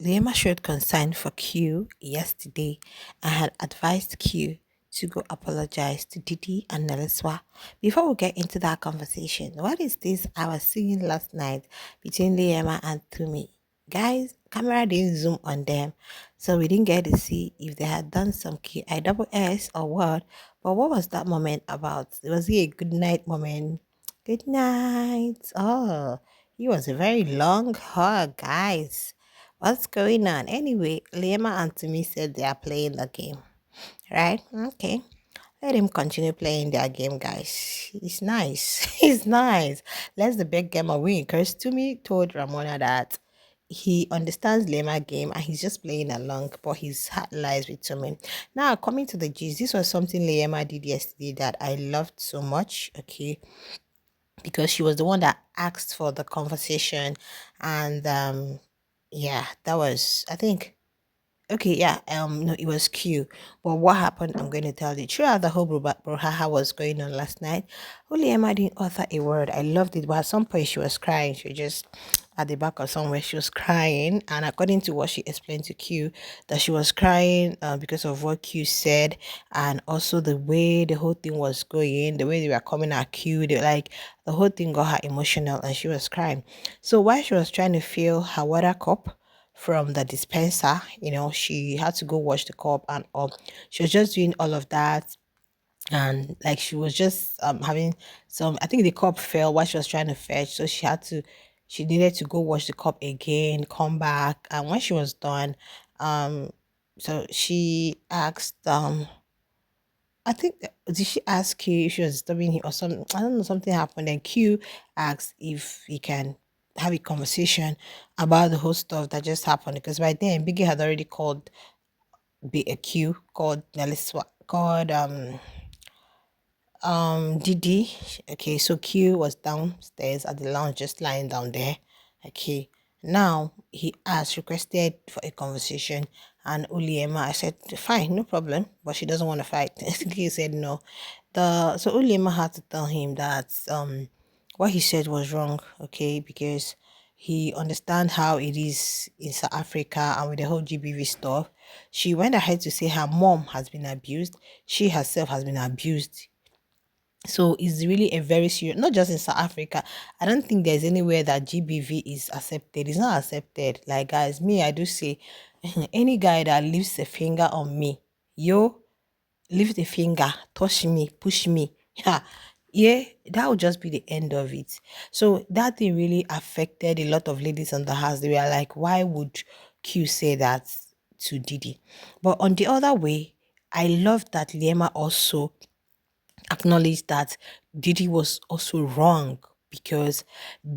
Liema showed concern for Q yesterday and had advised Q to go apologize to Didi and Neliswa. Before we get into that conversation, what is this I was seeing last night between Liema and Tumi? Guys, camera didn't zoom on them, so we didn't get to see if they had done some QISS or what. But what was that moment about? Was it a good night moment? Good night. Oh, it was a very long hug, guys. What's going on? Anyway, Liema and Tumi said they are playing the game, right? Okay. Let him continue playing their game, guys. It's nice. It's nice. Let's the big gamer win. Because Tumi told Ramona that he understands Lema game and he's just playing along, but his heart lies with Tumi. Now, coming to the G's, this was something Lema did yesterday that I loved so much. Okay, because she was the one that asked for the conversation, and yeah, that was, I think, okay, yeah, no, it was Q. But what happened, I'm going to tell you. Throughout the whole brouhaha was going on last night, only Emma didn't utter a word. I loved it, but at some point she was crying. She was just at the back of somewhere, she was crying. And according to what she explained to Q, that she was crying because of what Q said, and also the way the whole thing was going, the way they were coming at Q, like the whole thing got her emotional and she was crying. So while she was trying to fill her water cup from the dispenser, she had to go wash the cup and she was just doing all of that, and like she was just having some, I think the cup fell while she was trying to fetch, so she needed to go wash the cup again, come back, and when she was done, um so she asked, I think, did she ask Q if she was disturbing him or something? I don't know, something happened. And Q asked if he can have a conversation about the whole stuff that just happened. Because by then, Biggie had already called a Q, called Neliswa, called Didi. Okay, so Q was downstairs at the lounge, just lying down there. Okay, now he asked, requested for a conversation, and Uliema, I said, fine, no problem, but she doesn't want to fight. He said no. So Uliema had to tell him that what he said was wrong, okay, because he understand how it is in South Africa and with the whole GBV stuff. She went ahead to say her mom has been abused, she herself has been abused, so it's really a very serious, not just in South Africa. I don't think there's anywhere that GBV is accepted. It's not accepted. Like, guys, me, I do say, any guy that lifts a finger on me, yo, lift a finger, touch me, push me, yeah, yeah, that would just be the end of it. So that thing really affected a lot of ladies on the house. They were like, why would Q say that to Didi? But on the other way, I love that Liema also acknowledge that Didi was also wrong, because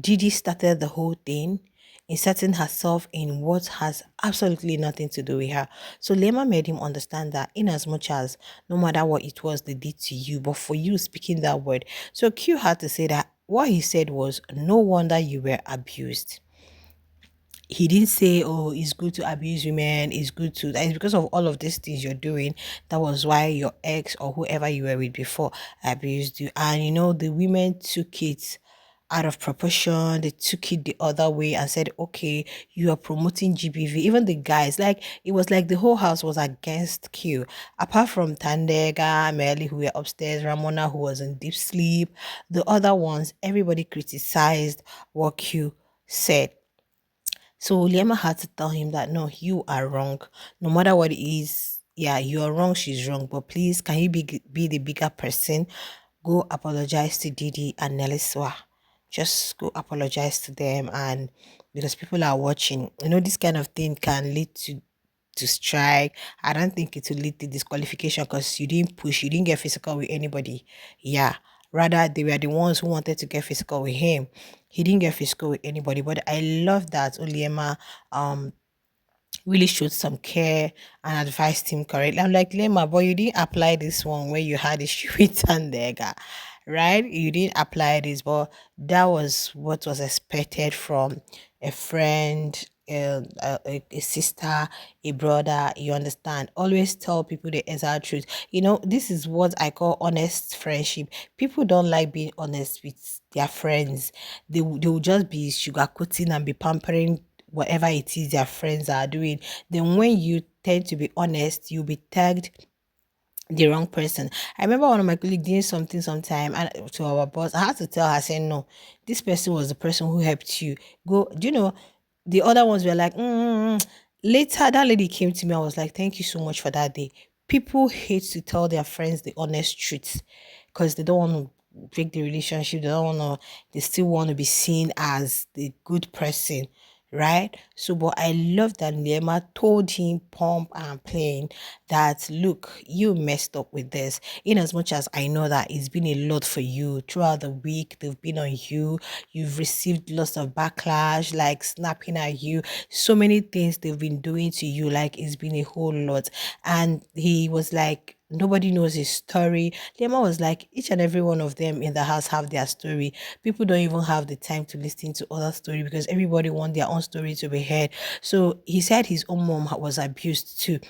Didi started the whole thing, inserting herself in what has absolutely nothing to do with her. So Lema made him understand that, in as much as no matter what it was they did to you, but for you speaking that word. So Q had to say that what he said was, no wonder you were abused. He didn't say, oh, it's good to abuse women, it's good to, that is because of all of these things you're doing. That was why your ex or whoever you were with before abused you. And the women took it out of proportion. They took it the other way and said, okay, you are promoting GBV. Even the guys, like, it was like the whole house was against Q. Apart from Tandega, Melly, who were upstairs, Ramona, who was in deep sleep, the other ones, everybody criticized what Q said. So Liema had to tell him that, no, you are wrong. No matter what it is, yeah, you are wrong, she's wrong. But please, can you be the bigger person? Go apologize to Didi and Neliswa. Just go apologize to them, and because people are watching, this kind of thing can lead to strike. I don't think it will lead to disqualification because you didn't push, you didn't get physical with anybody. Yeah. Rather, they were the ones who wanted to get physical with him. He didn't get physical with anybody. But I love that Uliema really showed some care and advised him correctly. I'm like, Lema, but you didn't apply this one where you had issue with Tandega, right? You didn't apply this, but that was what was expected from a friend, a sister, a brother. You understand? Always tell people the exact truth. This is what I call honest friendship. People don't like being honest with their friends. They will just be sugarcoating and be pampering whatever it is their friends are doing. Then when you tend to be honest, you'll be tagged the wrong person. I remember one of my colleagues doing something sometime and to our boss. I had to tell her, saying, no, this person was the person who helped you. Go, do you know, the other ones were like, Later, that lady came to me. I was like, thank you so much for that day. People hate to tell their friends the honest truth because they don't want to break the relationship. They don't want to, they still want to be seen as the good person, right? So, but I love that Liema told him, pump and plain, that look, you messed up with this. In as much as I know that it's been a lot for you throughout the week, they've been on you, you've received lots of backlash, like snapping at you, so many things they've been doing to you, like it's been a whole lot. And he was like, nobody knows his story. Lema was like, each and every one of them in the house have their story. People don't even have the time to listen to other story because everybody want their own story to be heard. So he said his own mom was abused too.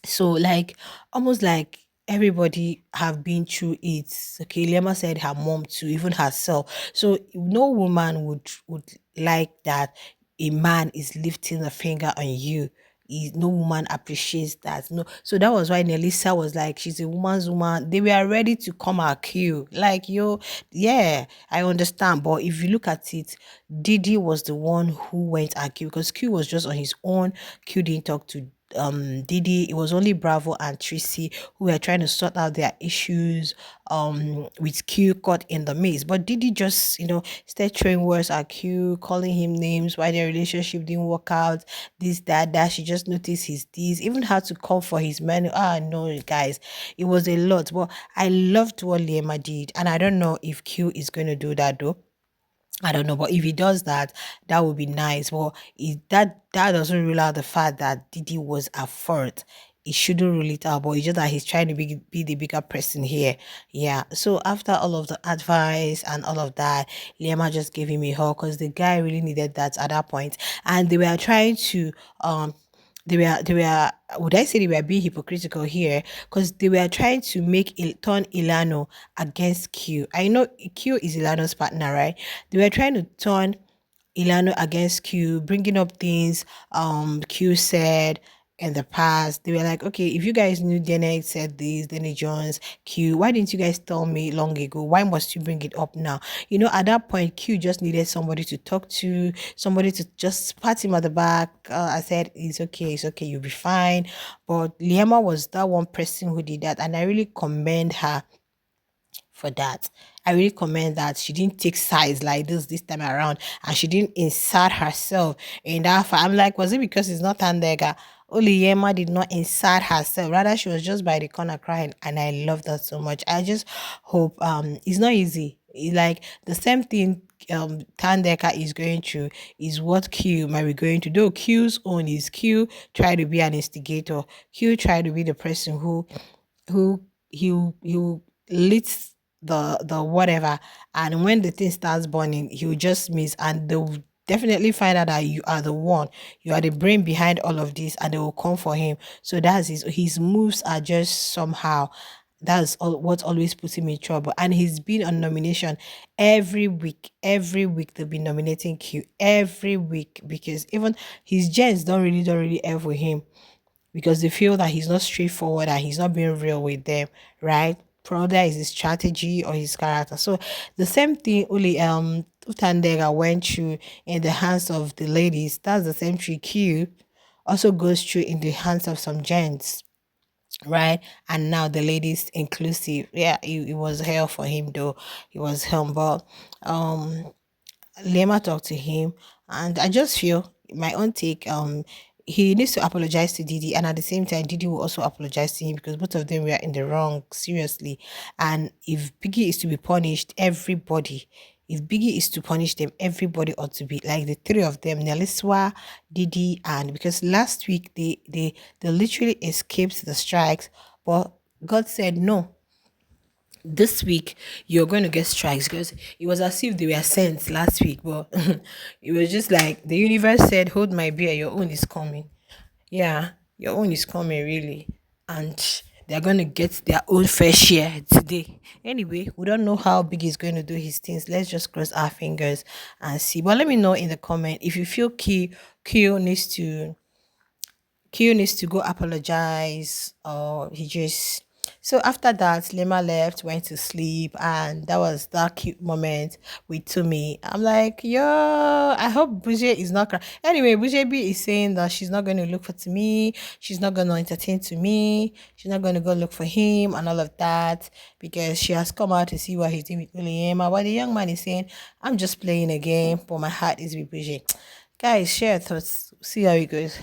So like almost like everybody have been through it. Okay, Lema said her mom too, even herself. So no woman would like that a man is lifting a finger on you. No woman appreciates that. No, so that was why Nelisa was like, she's a woman's woman. They were ready to come at you. Like, yo, yeah, I understand. But if you look at it, Didi was the one who went at Q because Q was just on his own. Q didn't talk to Didi. It was only Bravo and Tracy who were trying to sort out their issues with Q caught in the maze. But Didi just, started throwing words at Q, calling him names, why their relationship didn't work out, this, that. She just noticed his deeds, even had to call for his menu. No, guys, it was a lot. But I loved what Liema did, and I don't know if Q is going to do that though. I don't know, but if he does that, that would be nice. But that doesn't rule out the fact that Didi was at fault. It shouldn't rule it out, but it's just that he's trying to be the bigger person here. Yeah. So after all of the advice and all of that, Liema just gave him a hug because the guy really needed that at that point. And they were trying to they were would I say they were being hypocritical here because they were trying to turn Ilano against Q. I know Q is Ilano's partner, right? They were trying to turn Ilano against Q, bringing up things Q said in the past. They were like, okay, if you guys knew Dene said this, Dene Jones, Q, why didn't you guys tell me long ago? Why must you bring it up now? At that point, Q just needed somebody to talk to, somebody to just pat him at the back. I said, it's okay, you'll be fine. But Liema was that one person who did that, and I really commend her for that. I really commend that she didn't take sides like this time around, and she didn't insert herself in that fight. I'm like, was it because it's not Tandega? Yema did not insert herself. Rather, she was just by the corner crying, and I love that so much. I just hope it's not easy. It's like the same thing Tandeka is going through is what Q might be going to do. Q's own is Q try to be an instigator. Q try to be the person who he'll lit the whatever, and when the thing starts burning he'll just miss, and they'll definitely find out that you are the one, you are the brain behind all of this, and they will come for him. So that's his moves are just somehow, that's all what always puts him in trouble. And he's been on nomination every week they've been nominating Q every week, because even his gens don't really ever him, because they feel that he's not straightforward and he's not being real with them, right? Probably is his strategy or his character. So the same thing Uli Utandega went through in the hands of the ladies, that's the same trick Q also goes through in the hands of some gents, right? And now the ladies inclusive. Yeah, it was hell for him though. It was hell, but Lema talked to him, and I just feel my own take. He needs to apologize to Didi, and at the same time, Didi will also apologize to him because both of them were in the wrong, seriously. And if Biggie is to be punished, everybody. If Biggie is to punish them, everybody ought to be like the three of them, Neliswa, Didi, and because last week they literally escaped the strikes, but God said no, this week you're going to get strikes, because it was as if they were sent last week, but it was just like the universe said, hold my beer, your own is coming. Yeah, your own is coming, really. And they're going to get their own fair share today. Anyway, we don't know how big he's going to do his things. Let's just cross our fingers and see. But let me know in the comment if you feel Q needs to go apologize, or he just. So after that, Lema left, went to sleep, and that was that cute moment with Tumi. I'm like, yo, I hope Bouger is not crying. Anyway, Bouger B is saying that she's not going to look for Tumi, she's not going to entertain Tumi, she's not going to go look for him and all of that, because she has come out to see what he's doing with Liema. But the young man is saying, I'm just playing a game, but my heart is with Bouger. Guys, share your thoughts. See how it goes.